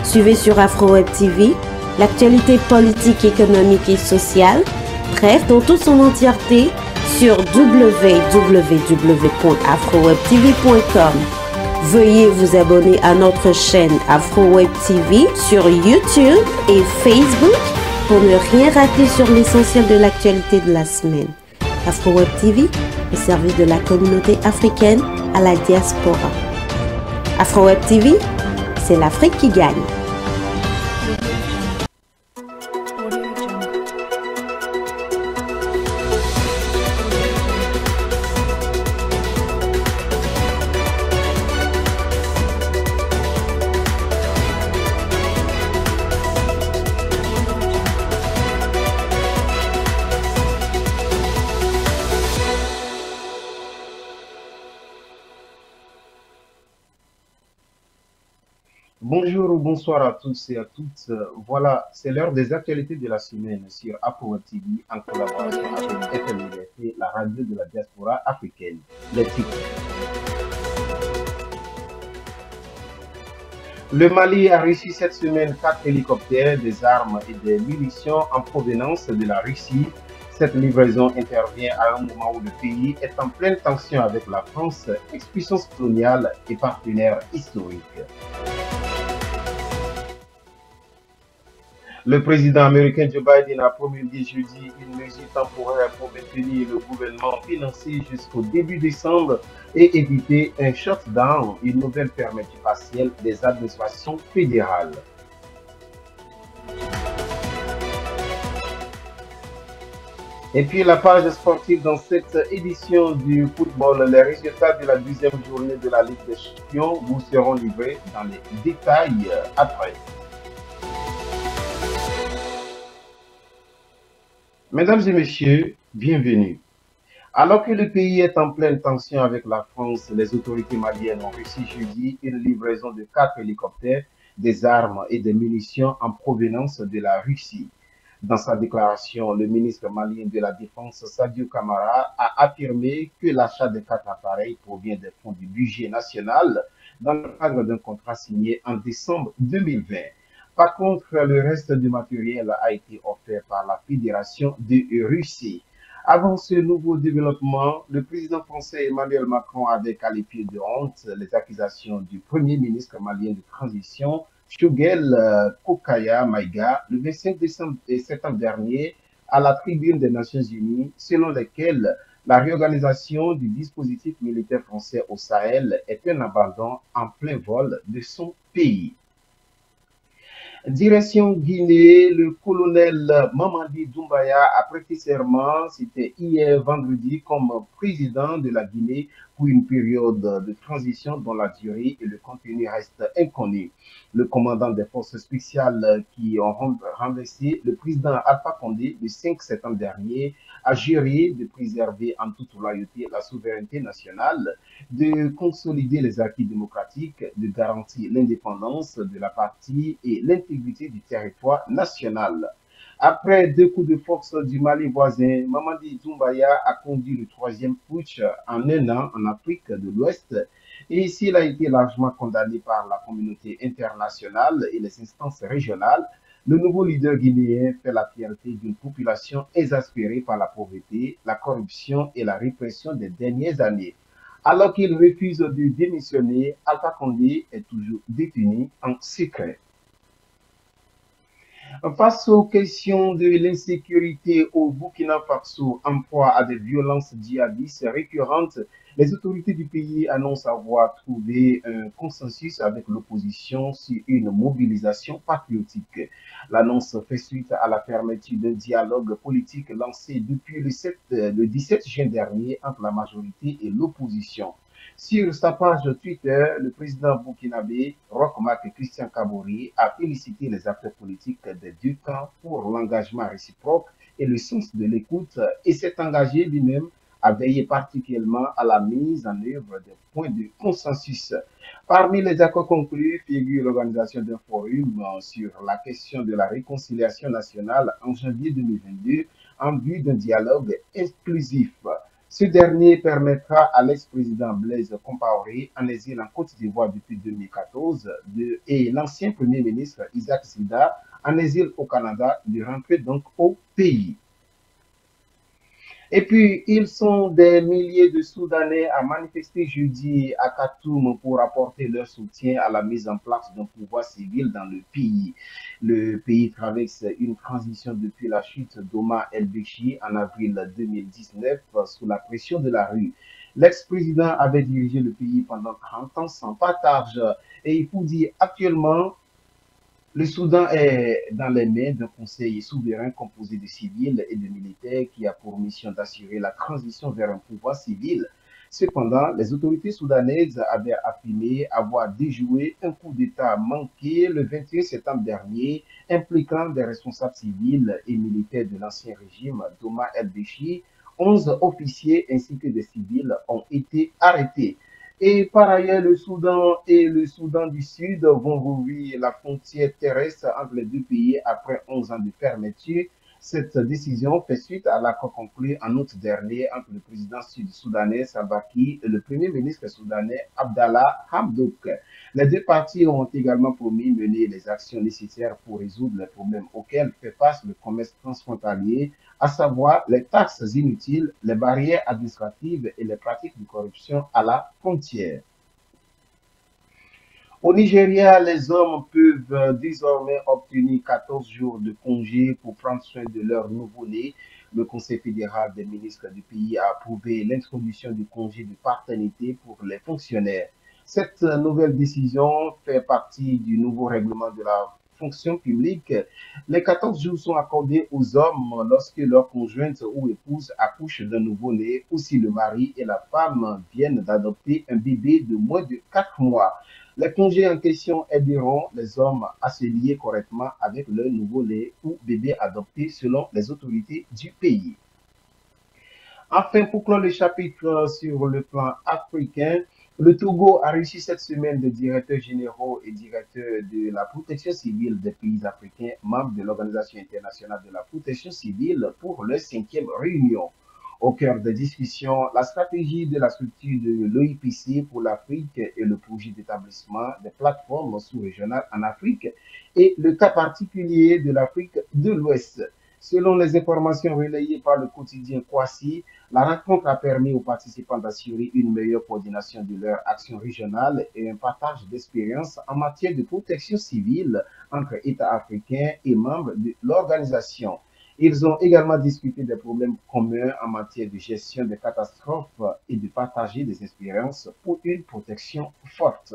Suivez sur AfroWeb TV l'actualité politique, économique et sociale, bref, dans toute son entièreté sur www.afrowebtv.com. Veuillez vous abonner à notre chaîne AfroWeb TV sur YouTube et Facebook pour ne rien rater sur l'essentiel de l'actualité de la semaine. AfroWeb TV, au service de la communauté africaine à la diaspora. AfroWeb TV, c'est l'Afrique qui gagne. Bonjour ou bonsoir à tous et à toutes. Voilà, c'est l'heure des actualités de la semaine sur AfroWeb TV en collaboration avec FM Liberté, la radio de la diaspora africaine. Les titres. Le Mali a reçu cette semaine 4 hélicoptères, des armes et des munitions en provenance de la Russie. Cette livraison intervient à un moment où le pays est en pleine tension avec la France, ex-puissance coloniale et partenaire historique. Le président américain Joe Biden a promulgué jeudi une mesure temporaire pour maintenir le gouvernement financier jusqu'au début décembre et éviter un shutdown, une nouvelle fermeture partielle des administrations fédérales. Et puis la page sportive dans cette édition du football, les résultats de la 10e journée de la Ligue des Champions vous seront livrés dans les détails après. Mesdames et messieurs, bienvenue. Alors que le pays est en pleine tension avec la France, les autorités maliennes ont reçu jeudi une livraison de 4 hélicoptères, des armes et des munitions en provenance de la Russie. Dans sa déclaration, le ministre malien de la Défense, Sadio Kamara, a affirmé que l'achat de 4 appareils provient des fonds du budget national dans le cadre d'un contrat signé en décembre 2020. Par contre, le reste du matériel a été offert par la Fédération de Russie. Avant ce nouveau développement, le président français Emmanuel Macron avait qualifié de honte les accusations du premier ministre malien de transition, Choguel Kokaya Maïga, le 25 septembre dernier à la tribune des Nations Unies, selon lesquelles la réorganisation du dispositif militaire français au Sahel est un abandon en plein vol de son pays. Direction Guinée, le colonel Mamadi Doumbouya a prêté serment, c'était hier vendredi, comme président de la Guinée pour une période de transition dont la durée et le contenu restent inconnus. Le commandant des forces spéciales qui ont renversé le président Alpha Condé le 5 septembre dernier a juré de préserver en toute loyauté la souveraineté nationale, de consolider les acquis démocratiques, de garantir l'indépendance de la partie et l'intégrité du territoire national. Après 2 coups de force du Mali voisin, Mamadi Doumbouya a conduit le 3e putsch en un an en Afrique de l'Ouest et s'il a été largement condamné par la communauté internationale et les instances régionales, le nouveau leader guinéen fait la fierté d'une population exaspérée par la pauvreté, la corruption et la répression des dernières années. Alors qu'il refuse de démissionner, Alpha Condé est toujours détenu en secret. Face aux questions de l'insécurité au Burkina Faso, en proie à des violences djihadistes récurrentes, les autorités du pays annoncent avoir trouvé un consensus avec l'opposition sur une mobilisation patriotique. L'annonce fait suite à la fermeture d'un dialogue politique lancé depuis le 17 juin dernier entre la majorité et l'opposition. Sur sa page Twitter, le président burkinabé, Roch Marc Christian Kaboré, a félicité les acteurs politiques des deux camps pour l'engagement réciproque et le sens de l'écoute et s'est engagé lui-même à veiller particulièrement à la mise en œuvre des points de consensus. Parmi les accords conclus figure l'organisation d'un forum sur la question de la réconciliation nationale en janvier 2022 en vue d'un dialogue inclusif. Ce dernier permettra à l'ex-président Blaise Compaoré, en exil en Côte d'Ivoire depuis 2014, et l'ancien Premier ministre Isaac Sida, en exil au Canada, de rentrer donc au pays. Et puis, ils sont des milliers de Soudanais à manifester jeudi à Khartoum pour apporter leur soutien à la mise en place d'un pouvoir civil dans le pays. Le pays traverse une transition depuis la chute d'Omar El-Béchi en avril 2019 sous la pression de la rue. L'ex-président avait dirigé le pays pendant 30 ans sans partage. Et il faut dire actuellement, le Soudan est dans les mains d'un conseil souverain composé de civils et de militaires qui a pour mission d'assurer la transition vers un pouvoir civil. Cependant, les autorités soudanaises avaient affirmé avoir déjoué un coup d'État manqué le 21 septembre dernier, impliquant des responsables civils et militaires de l'ancien régime d'Omar El-Béchi. 11 officiers ainsi que des civils ont été arrêtés. Et par ailleurs, le Soudan et le Soudan du Sud vont rouvrir la frontière terrestre entre les deux pays après 11 ans de fermeture. Cette décision fait suite à l'accord conclu en août dernier entre le président sud-soudanais Salva Kiir et le premier ministre soudanais Abdallah Hamdok. Les deux parties ont également promis mener les actions nécessaires pour résoudre les problèmes auxquels fait face le commerce transfrontalier, à savoir les taxes inutiles, les barrières administratives et les pratiques de corruption à la frontière. Au Nigeria, les hommes peuvent désormais obtenir 14 jours de congé pour prendre soin de leur nouveau-né. Le Conseil fédéral des ministres du pays a approuvé l'introduction du congé de paternité pour les fonctionnaires. Cette nouvelle décision fait partie du nouveau règlement de la fonction publique. Les 14 jours sont accordés aux hommes lorsque leur conjointe ou épouse accouche d'un nouveau-né ou si le mari et la femme viennent d'adopter un bébé de moins de 4 mois. Les congés en question aideront les hommes à se lier correctement avec leur nouveau-né ou bébé adopté selon les autorités du pays. Enfin, pour clore le chapitre sur le plan africain, le Togo a reçu cette semaine des directeurs généraux et directeurs de la protection civile des pays africains, membres de l'Organisation internationale de la protection civile, pour leur 5e réunion. Au cœur des discussions, la stratégie de la structure de l'OIPC pour l'Afrique et le projet d'établissement des plateformes sous-régionales en Afrique et le cas particulier de l'Afrique de l'Ouest. Selon les informations relayées par le quotidien Kwasi, la rencontre a permis aux participants d'assurer une meilleure coordination de leurs actions régionales et un partage d'expériences en matière de protection civile entre États africains et membres de l'organisation. Ils ont également discuté des problèmes communs en matière de gestion des catastrophes et de partager des expériences pour une protection forte.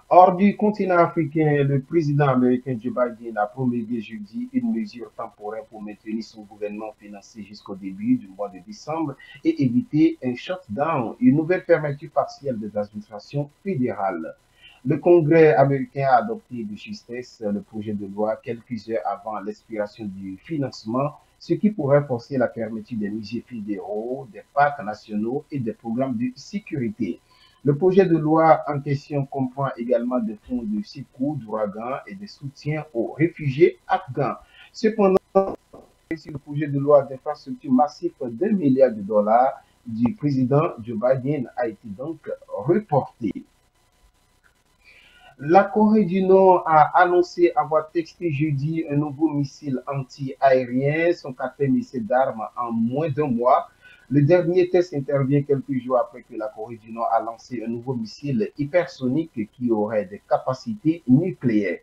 Hors du continent africain, le président américain Joe Biden a promulgué jeudi une mesure temporaire pour maintenir son gouvernement financé jusqu'au début du mois de décembre et éviter un shutdown, une nouvelle fermeture partielle des administrations fédérales. Le Congrès américain a adopté de justesse le projet de loi quelques heures avant l'expiration du financement, ce qui pourrait forcer la fermeture des musées fédéraux, des parcs nationaux et des programmes de sécurité. Le projet de loi en question comprend également des fonds de secours d'ouragan et des soutiens aux réfugiés afghans. Cependant, le projet de loi d'infrastructure massif d'1 milliard de dollars du président Joe Biden a été donc reporté. La Corée du Nord a annoncé avoir testé jeudi un nouveau missile anti-aérien, son quatrième missile d'armes en moins d'un mois. Le dernier test intervient quelques jours après que la Corée du Nord a lancé un nouveau missile hypersonique qui aurait des capacités nucléaires.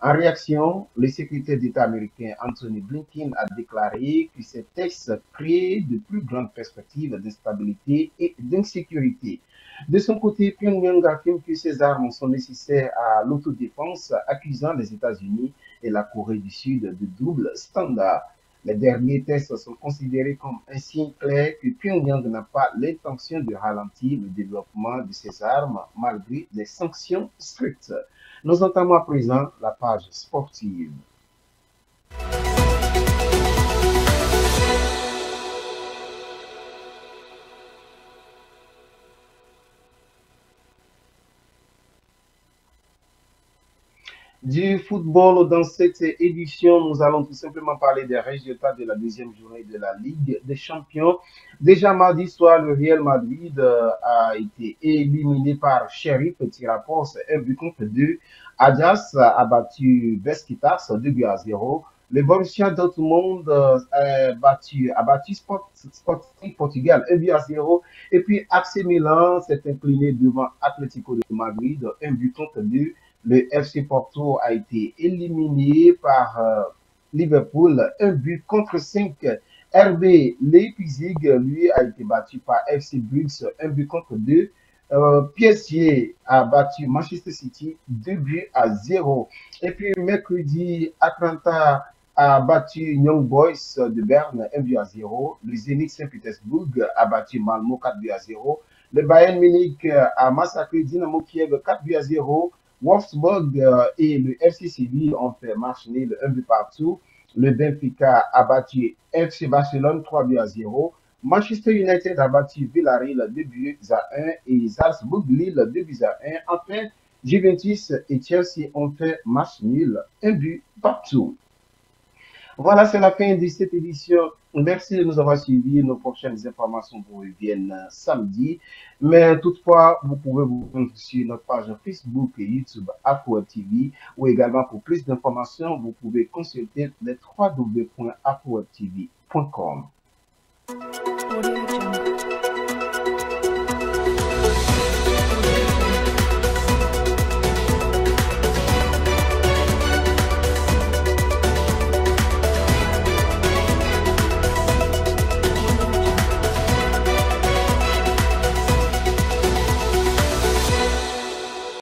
En réaction, le secrétaire d'État américain Anthony Blinken a déclaré que ces tests créent de plus grandes perspectives d'instabilité et d'insécurité. De son côté, Pyongyang affirme que ces armes sont nécessaires à l'autodéfense, accusant les États-Unis et la Corée du Sud de double standard. Les derniers tests sont considérés comme un signe clair que Pyongyang n'a pas l'intention de ralentir le développement de ces armes malgré les sanctions strictes. Nous entamons à présent la page sportive. Du football, dans cette édition, nous allons tout simplement parler des résultats de la deuxième journée de la Ligue des Champions. Déjà mardi soir, le Real Madrid a été éliminé par Sheriff Tiraspol, un but contre deux. Ajax a battu Besiktas 2 buts à 0. Le Borussia Dortmund a battu Sporting Portugal 1 but à 0. Et puis AC Milan s'est incliné devant Atlético de Madrid 1 but contre 2. Le FC Porto a été éliminé par Liverpool, un but contre 5. RB Leipzig, lui, a été battu par FC Brugge, un but contre 2. PSG a battu Manchester City 2 buts à 0. Et puis mercredi, Atlanta a battu Young Boys de Berne 1 but à 0. Le Zenit Saint-Pétersbourg a battu Malmo 4 buts à 0. Le Bayern Munich a massacré Dynamo Kiev 4 buts à 0. Wolfsburg et le FC Séville ont fait match nul 1 but partout. Le Benfica a battu FC Barcelone 3 buts à 0. Manchester United a battu Villarreal 2 buts à 1 et Salzbourg Lille 2 buts à 1. Enfin, Juventus et Chelsea ont fait match nul 1 but partout. Voilà, c'est la fin de cette édition. Merci de nous avoir suivis. Nos prochaines informations vous reviennent samedi. Mais toutefois, vous pouvez vous rendre sur notre page Facebook et YouTube AfroWeb TV ou également pour plus d'informations, vous pouvez consulter les www.afrowebtv.com.